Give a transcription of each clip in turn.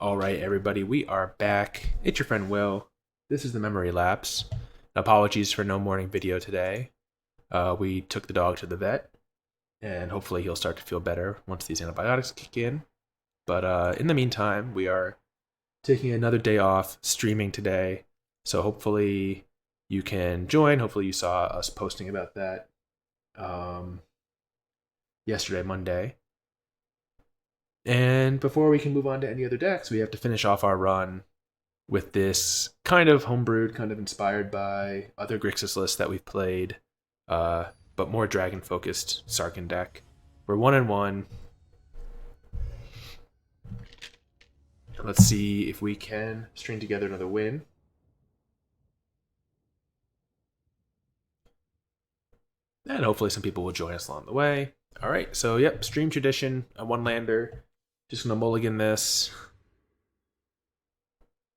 All right, everybody, we are back. It's your friend Will. This is the Memory Lapse. Apologies for no morning video today. We took the dog to the vet, and hopefully he'll start to feel better once these antibiotics kick in. But in the meantime, we are taking another day off streaming today, so hopefully you can join. Hopefully you saw us posting about that yesterday, Monday. And before we can move on to any other decks, we have to finish off our run with this kind of homebrewed, kind of inspired by other Grixis lists that we've played, but more dragon-focused Sarkhan deck. We're 1-1. Let's see if we can string together another win. And hopefully some people will join us along the way. All right, so yep, stream tradition, a one-lander. Just gonna mulligan this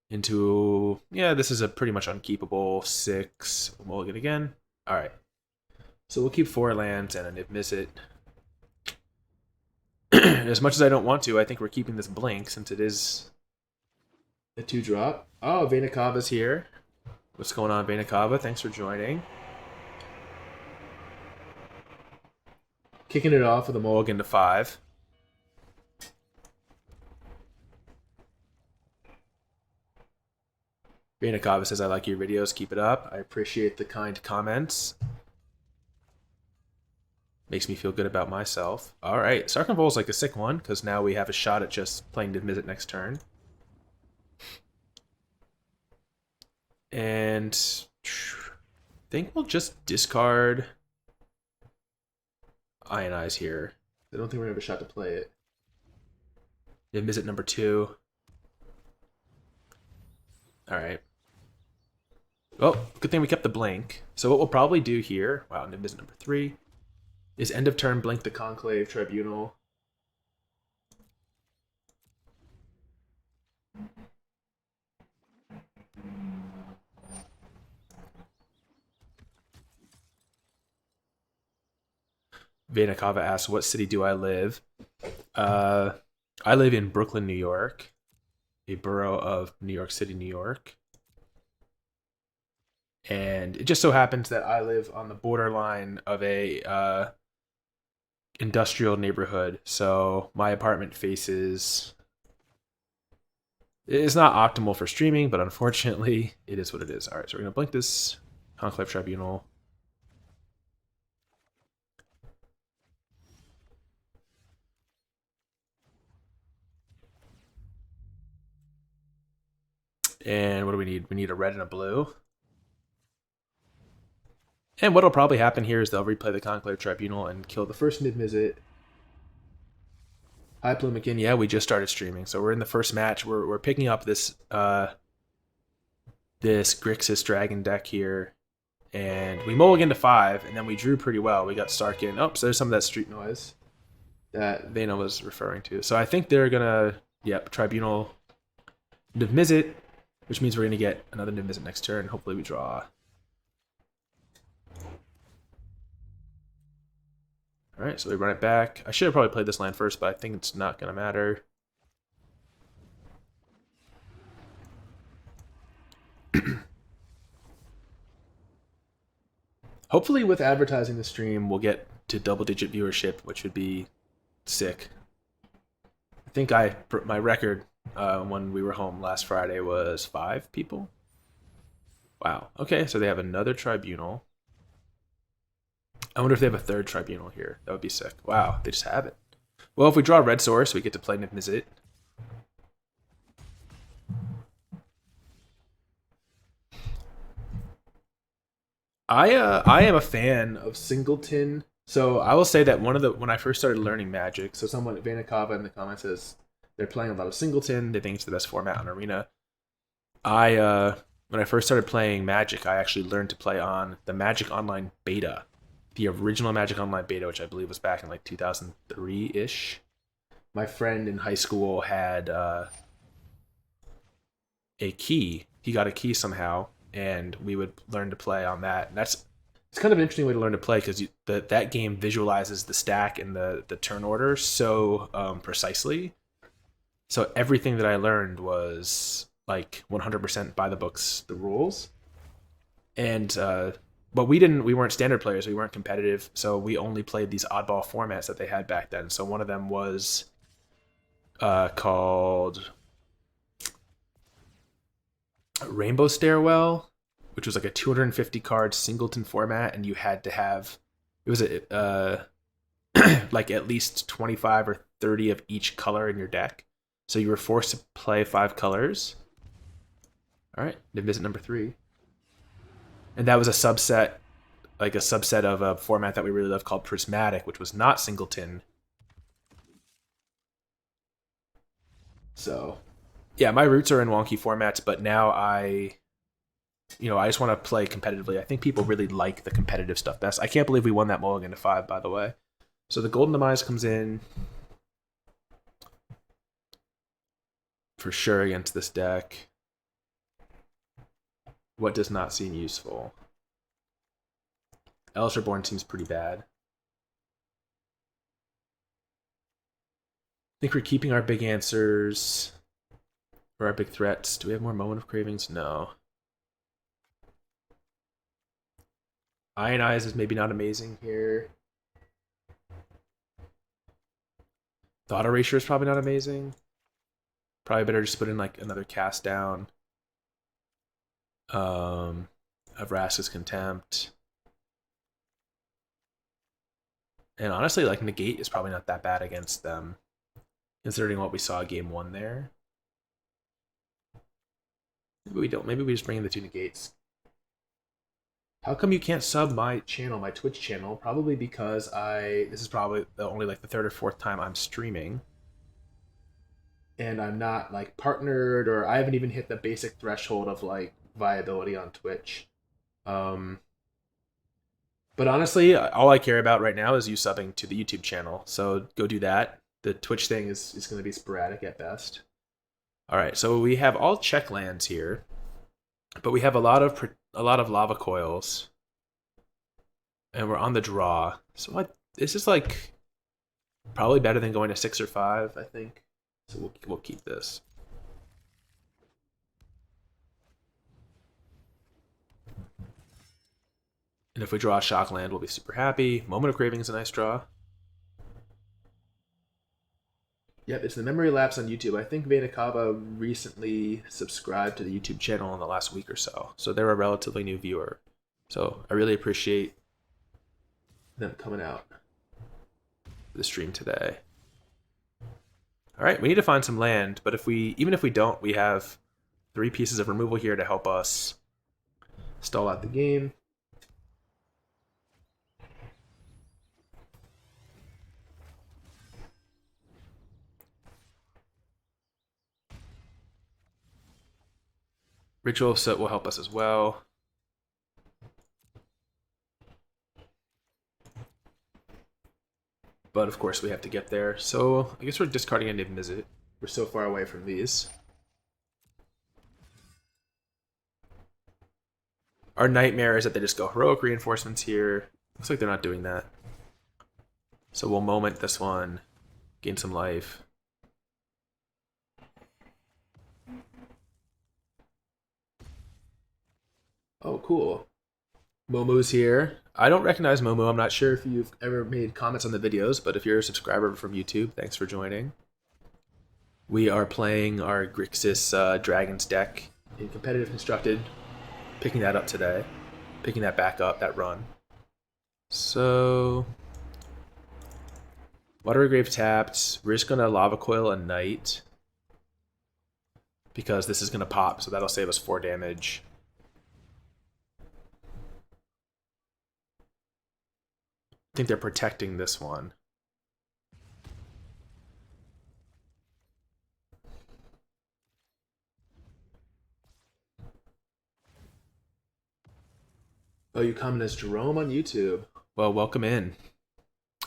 into, yeah, this is a pretty much unkeepable 6. We'll mulligan again. All right, so we'll keep 4 lands and a Niv-Mizzet. As much as I don't want to, I think we're keeping this blink since it is a 2-drop. Oh, Vainakava's here. What's going on, Vainakava? Thanks for joining. Kicking it off with a mulligan to 5. Vainakava says, I like your videos. Keep it up. I appreciate the kind comments. Makes me feel good about myself. All right. Sarkhan Vol is like a sick one because now we have a shot at just playing Niv-Mizzet next turn. And I think we'll just discard Ionize here. I don't think we're going to have a shot to play it. Niv-Mizzet number 2. All right. Well, good thing we kept the blink. So what we'll probably do here, wow, Niv-Mizzet number 3, is end of turn blink the Conclave Tribunal. Vainakava asks, what city do I live? I live in Brooklyn, New York, a borough of New York City, New York. And it just so happens that I live on the borderline of a industrial neighborhood. So my apartment faces... It's not optimal for streaming, but unfortunately, it is what it is. All right, so we're going to blink this Conclave Tribunal. And what do we need? We need a red and a blue. And what'll probably happen here is they'll replay the Conclave Tribunal and kill the first Niv-Mizzet. Hi, Plumikin. Yeah, we just started streaming, so we're in the first match. We're picking up this this Grixis Dragon deck here, and we mulligan to 5, and then we drew pretty well. We got Sarkhan. Oh, so there's some of that street noise that Vena was referring to. So I think they're gonna, yep, Tribunal Niv-Mizzet, which means we're gonna get another Niv-Mizzet next turn. Hopefully we draw. All right, so we run it back. I should have probably played this land first, but I think it's not going to matter. Hopefully with advertising the stream, we'll get to double-digit viewership, which would be sick. I think my record when we were home last Friday was 5 people. Wow. Okay, so they have another Tribunal. I wonder if they have a 3rd Tribunal here. That would be sick. Wow, they just have it. Well, if we draw a red source, we get to play Niv-Mizzet. I am a fan of Singleton. So I will say that when I first started learning Magic, so someone, Vainakava in the comments says they're playing a lot of Singleton. They think it's the best format on Arena. When I first started playing Magic, I actually learned to play on the Magic Online Beta. The original Magic Online Beta, which I believe was back in like 2003-ish. My friend in high school had a key. He got a key somehow, and we would learn to play on that. And it's kind of an interesting way to learn to play because that game visualizes the stack and the turn order so precisely So everything that I learned was like 100% by the books, the rules. And but we weren't standard players, we weren't competitive, so we only played these oddball formats that they had back then. So one of them was called Rainbow Stairwell, which was like a 250 card singleton format, and you had to have it was a like at least 25 or 30 of each color in your deck. So you were forced to play 5 colors. All right, Niv-Mizzet number 3. And that was a subset of a format that we really loved called Prismatic, which was not singleton. So, yeah, my roots are in wonky formats, but now I just want to play competitively. I think people really like the competitive stuff best. I can't believe we won that mulligan to 5, by the way. So the Golden Demise comes in for sure against this deck. What does not seem useful? Eldest Reborn seems pretty bad. I think we're keeping our big answers for our big threats. Do we have more Moment of Cravings? No. Ionize is maybe not amazing here. Thought Erasure is probably not amazing. Probably better just put in like another cast down. Of Vraska's Contempt. And honestly, like Negate is probably not that bad against them, considering what we saw game 1 there. Maybe we don't. Maybe we just bring in the 2 Negates. How come you can't sub my channel, my Twitch channel? Probably because this is probably only like the 3rd or 4th time I'm streaming. And I'm not like partnered, or I haven't even hit the basic threshold of like viability on Twitch. But honestly, all I care about right now is you subbing to the YouTube channel. So go do that. The Twitch thing is going to be sporadic at best. All right, so we have all check lands here, but we have a lot of Lava Coils, and we're on the draw. So this is like probably better than going to 6 or 5, I think. So we'll keep this. And if we draw a shock land, we'll be super happy. Moment of Craving is a nice draw. Yep, it's the Memory Lapse on YouTube. I think Vainakava recently subscribed to the YouTube channel in the last week or so. So they're a relatively new viewer. So I really appreciate them coming out for the stream today. All right, we need to find some land, but even if we don't, we have 3 pieces of removal here to help us stall out the game. Ritual of Soot will help us as well. But of course we have to get there. So I guess we're discarding a Niv-Mizzet. We're so far away from these. Our nightmare is that they just go heroic reinforcements here. Looks like they're not doing that. So we'll moment this one, gain some life. Oh, cool. Momu's here. I don't recognize Momu. I'm not sure if you've ever made comments on the videos, but if you're a subscriber from YouTube, thanks for joining. We are playing our Grixis Dragons deck in competitive constructed. Picking that up today. Picking that back up, that run. So Watery Grave tapped. We're just gonna Lava Coil a Knight, because this is gonna pop, so that'll save us 4 damage. I think they're protecting this one. Oh, you comment as Jerome on YouTube. Well, welcome in.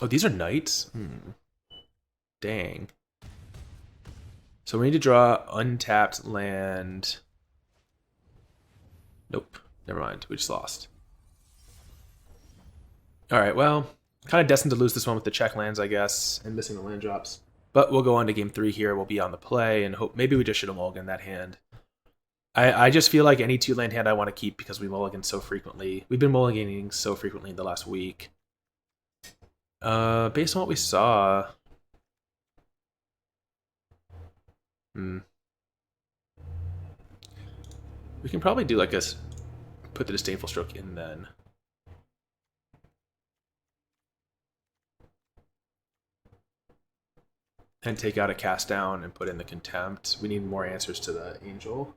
Oh, these are knights? Dang. So we need to draw untapped land. Nope. Never mind. We just lost. Alright, well, kind of destined to lose this one with the check lands, I guess, and missing the land drops. But we'll go on to game 3 here. We'll be on the play and hope maybe we just should have mulliganed that hand. I just feel like any 2-land hand I want to keep because we mulligan so frequently. We've been mulliganing so frequently in the last week. Based on what we saw... We can probably do like this. Put the Disdainful Stroke in then. And take out a cast down and put in the Contempt. We need more answers to the Angel.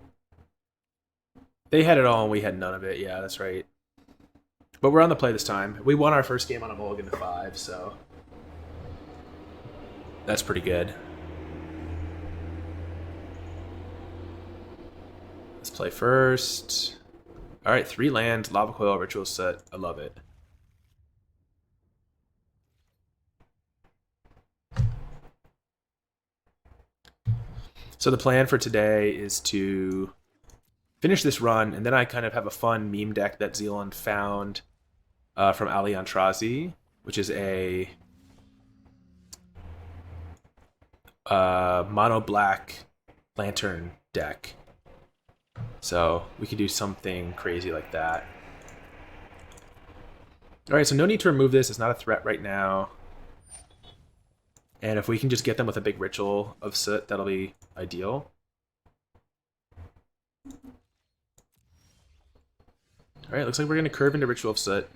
They had it all and we had none of it. Yeah, that's right. But we're on the play this time. We won our first game on a mulligan to 5, so... that's pretty good. Let's play first. Alright, 3 land, Lava Coil, Ritual of Soot. I love it. So the plan for today is to finish this run, and then I kind of have a fun meme deck that Zealand found from Ali Antrazi, which is a mono black lantern deck. So we could do something crazy like that. Alright, so no need to remove this. It's not a threat right now. And if we can just get them with a big Ritual of Soot, that'll be ideal. Alright, looks like we're going to curve into Ritual of Soot.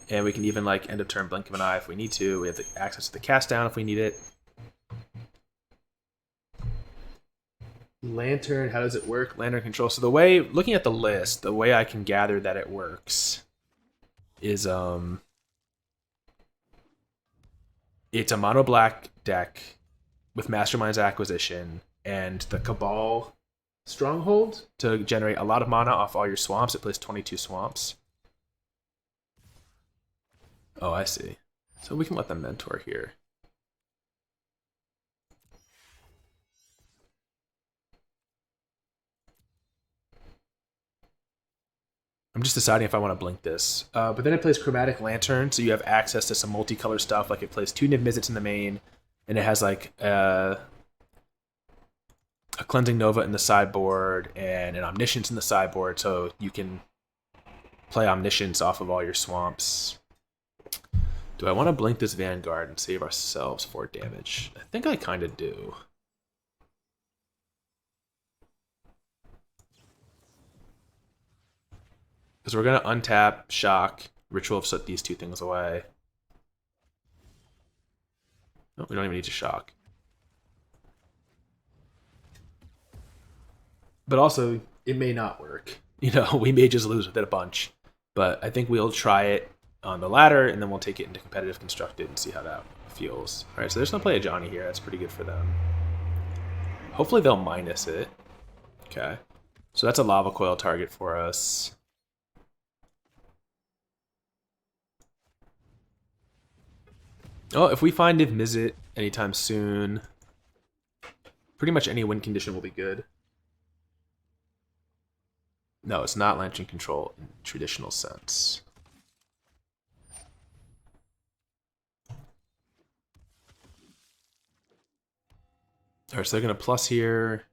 And we can even, like, end of turn blink of an eye if we need to. We have the access to the cast down if we need it. Lantern, how does it work? Lantern control. So the way, looking at the list, the way I can gather that it works is, it's a mono black deck with Mastermind's Acquisition and the Cabal Stronghold to generate a lot of mana off all your swamps. It plays 22 swamps. Oh, I see. So we can let them mentor here. I'm just deciding if I want to blink this. But then it plays Chromatic Lantern, so you have access to some multicolor stuff. Like it plays 2 Niv-Mizzets in the main, and it has like a Cleansing Nova in the sideboard and an Omniscience in the sideboard, so you can play Omniscience off of all your swamps. Do I want to blink this Vanguard and save ourselves 4 damage? I think I kind of do. Because we're going to untap, shock, Ritual of Soot these 2 things away. No, we don't even need to shock. But also, it may not work. You know, we may just lose with it a bunch. But I think we'll try it on the ladder, and then we'll take it into competitive constructed and see how that feels. Alright, so there's no play of Johnny here. That's pretty good for them. Hopefully they'll minus it. Okay. So that's a Lava Coil target for us. Oh, if we find Niv-Mizzet anytime soon, pretty much any win condition will be good. No, it's not Lantern Control in traditional sense. Alright, so they're going to plus here.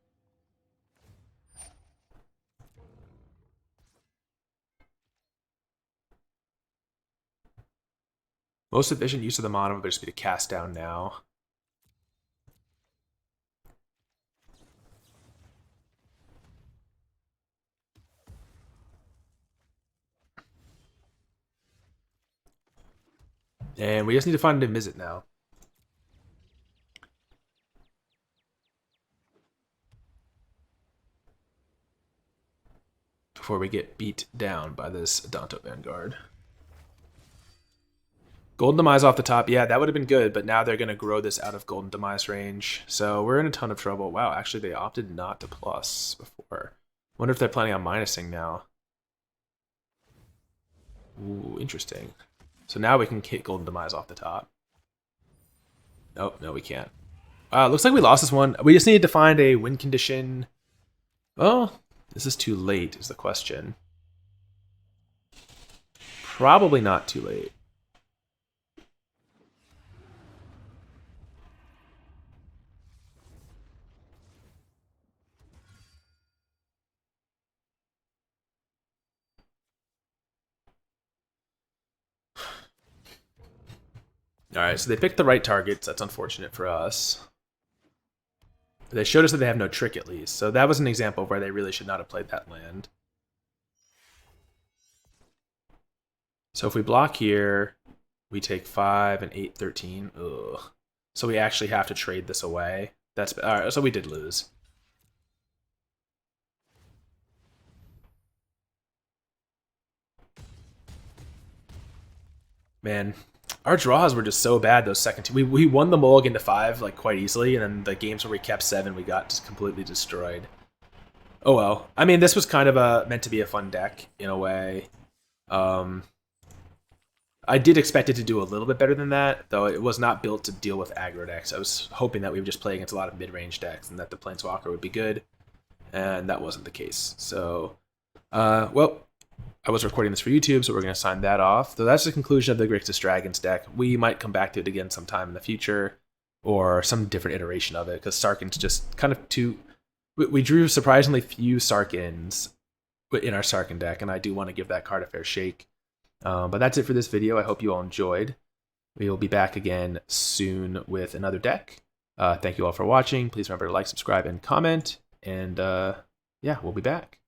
Most efficient use of the mana would just be to cast down now. And we just need to find a Niv-Mizzet now. Before we get beat down by this Adanto Vanguard. Golden Demise off the top, yeah, that would have been good, but now they're going to grow this out of Golden Demise range. So we're in a ton of trouble. Wow, actually they opted not to plus before. Wonder if they're planning on minusing now. Ooh, interesting. So now we can hit Golden Demise off the top. Nope, no, we can't. Looks like we lost this one. We just needed to find a win condition. Oh, this is too late is the question. Probably not too late. Alright, so they picked the right targets. That's unfortunate for us. They showed us that they have no trick at least. So that was an example where they really should not have played that land. So if we block here, we take 5 and 8, 13. Ugh. So we actually have to trade this away. That's alright, so we did lose. Man, our draws were just so bad those second two. We won the mulligan to 5 like quite easily, and then the games where we kept 7, we got just completely destroyed. Oh well. I mean, this was kind of meant to be a fun deck in a way. I did expect it to do a little bit better than that, though it was not built to deal with aggro decks. I was hoping that we would just play against a lot of mid-range decks and that the Planeswalker would be good, and that wasn't the case. So, well, I was recording this for YouTube, so we're going to sign that off. So that's the conclusion of the Grixis Dragons deck. We might come back to it again sometime in the future, or some different iteration of it, because Sarkhan's just kind of too... We drew surprisingly few Sarkhans in our Sarkhan deck, and I do want to give that card a fair shake. But that's it for this video. I hope you all enjoyed. We will be back again soon with another deck. Thank you all for watching. Please remember to like, subscribe, and comment. And yeah, we'll be back.